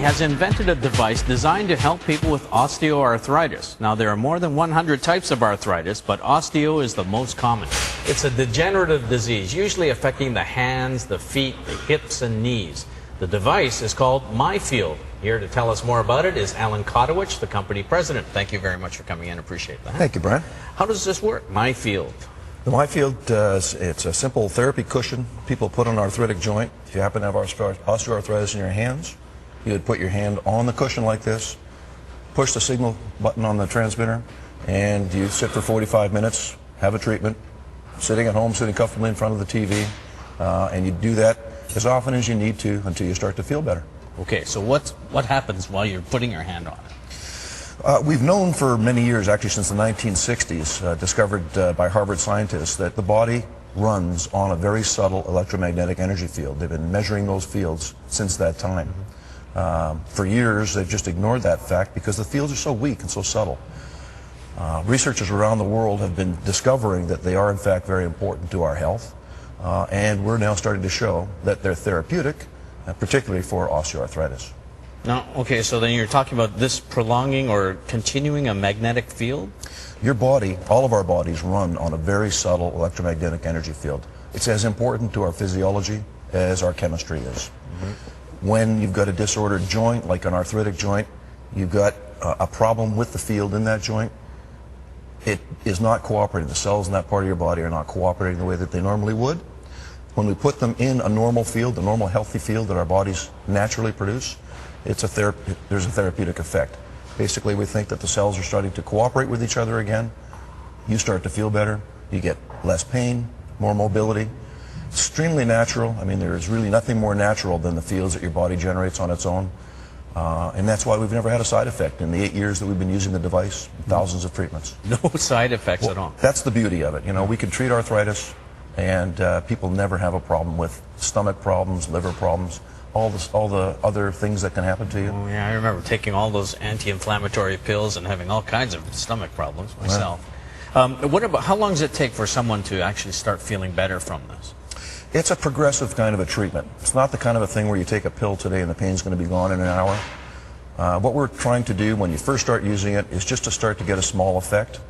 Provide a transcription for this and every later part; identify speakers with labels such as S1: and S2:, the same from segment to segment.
S1: has invented a device designed to help people with osteoarthritis. Now, there are more than 100 types of arthritis, but osteo is the most common. It's a degenerative disease, usually affecting the hands, the feet, the hips, and knees. The device is called Myphield. Here to tell us more about it is Alan Kotowich, the company president. Thank you very much for coming in. Appreciate that.
S2: Thank you, Brian.
S1: How does this work, Myphield?
S2: The Myphield, it's a simple therapy cushion people put on an arthritic joint. If you happen to have osteoarthritis in your hands, you would put your hand on the cushion like this, push the signal button on the transmitter, and you sit for 45 minutes, have a treatment, sitting at home, sitting comfortably in front of the TV, and you do that as often as you need to until you start to feel better.
S1: Okay, so what happens while you're putting your hand on it?
S2: We've known for many years, actually since the 1960s, discovered by Harvard scientists, that the body runs on a very subtle electromagnetic energy field. They've been measuring those fields since that time. For years, they've just ignored that fact because the fields are so weak and so subtle. Researchers around the world have been discovering that they are, in fact, very important to our health. And we're now starting to show that they're therapeutic, particularly for osteoarthritis.
S1: Now, okay, so then you're talking about this prolonging or continuing a magnetic field?
S2: Your body, all of our bodies, run on a very subtle electromagnetic energy field. It's as important to our physiology as our chemistry is. When you've got a disordered joint, like an arthritic joint, you've got a problem with the field in that joint, it is not cooperating. The cells in that part of your body are not cooperating the way that they normally would. When we put them in a normal field, a normal healthy field that our bodies naturally produce, there's a therapeutic effect. Basically, we think that the cells are starting to cooperate with each other again. You start to feel better. You get less pain, more mobility. Extremely natural. I mean, there's really nothing more natural than the fields that your body generates on its own. And that's why we've never had a side effect in the 8 years that we've been using the device, thousands of treatments.
S1: No side effects at all.
S2: That's the beauty of it. You know, we can treat arthritis, and people never have a problem with stomach problems, liver problems, all the other things that can happen to you.
S1: Oh, yeah, I remember taking all those anti-inflammatory pills and having all kinds of stomach problems myself. What about, how long does it take for someone to actually start feeling better from this?
S2: It's a progressive kind of a treatment. It's not the kind of a thing where you take a pill today and the pain's going to be gone in an hour. What we're trying to do when you first start using it is just to start to get a small effect.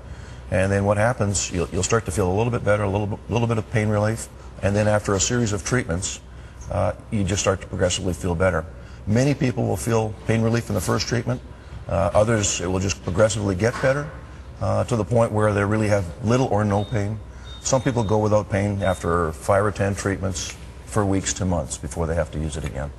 S2: And then what happens, you'll start to feel a little bit better, a little bit of pain relief. And then after a series of treatments, you just start to progressively feel better. Many people will feel pain relief in the first treatment. Others, it will just progressively get better to the point where they really have little or no pain. Some people go without pain after 5 or 10 treatments for weeks to months before they have to use it again.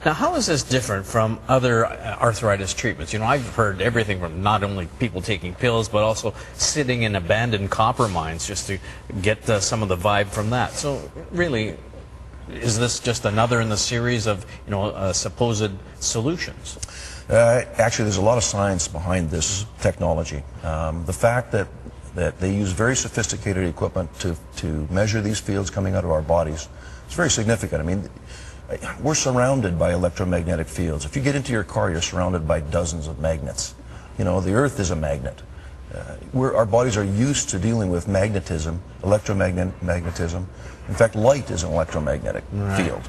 S1: Now, how is this different from other arthritis treatments? You know, I've heard everything from not only people taking pills, but also sitting in abandoned copper mines just to get some of the vibe from that. So, really, is this just another in the series of, you know, supposed solutions?
S2: Actually, there's a lot of science behind this technology. The fact that they use very sophisticated equipment to measure these fields coming out of our bodies, it's very significant. I mean, we're surrounded by electromagnetic fields. If you get into your car, you're surrounded by dozens of magnets. You know, the Earth is a magnet. Our bodies are used to dealing with magnetism, electromagnetism. In fact, light is an electromagnetic field.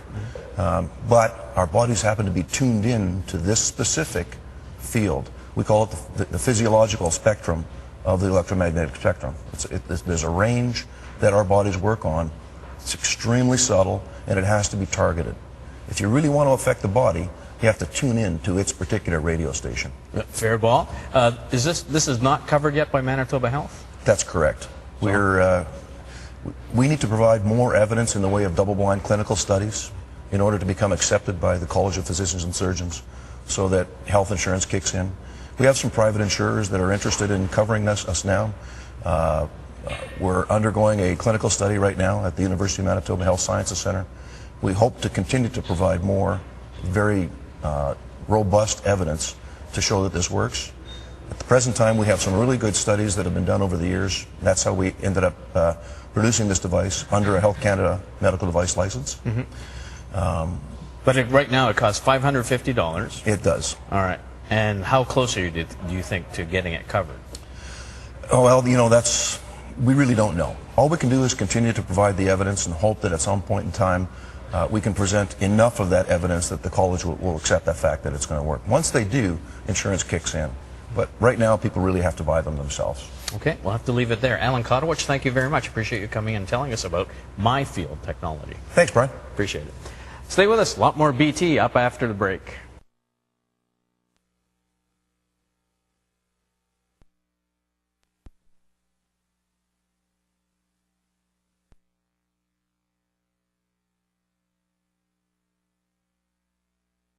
S2: But our bodies happen to be tuned in to this specific field. We call it the physiological spectrum of the electromagnetic spectrum. There's a range that our bodies work on. It's extremely subtle, and it has to be targeted. If you really want to affect the body, you have to tune in to its particular radio station.
S1: Fair ball. This is not covered yet by Manitoba Health?
S2: That's correct. We need to provide more evidence in the way of double-blind clinical studies in order to become accepted by the College of Physicians and Surgeons so that health insurance kicks in. We have some private insurers that are interested in covering us now. We're undergoing a clinical study right now at the University of Manitoba Health Sciences Center. We hope to continue to provide more very robust evidence to show that this works. At the present time, we have some really good studies that have been done over the years. That's how we ended up producing this device under a Health Canada medical device license.
S1: But right now it costs $550.
S2: It does.
S1: All right. And how close are you, do you think, to getting it covered?
S2: Oh, well, you know, we really don't know. All we can do is continue to provide the evidence and hope that at some point in time we can present enough of that evidence that the college will accept that fact that it's going to work. Once they do, insurance kicks in. But right now, people really have to buy them themselves.
S1: Okay, we'll have to leave it there. Alan Kotowicz, thank you very much. Appreciate you coming and telling us about Myphield technology.
S2: Thanks, Brian.
S1: Appreciate it. Stay with us. A lot more BT up after the break.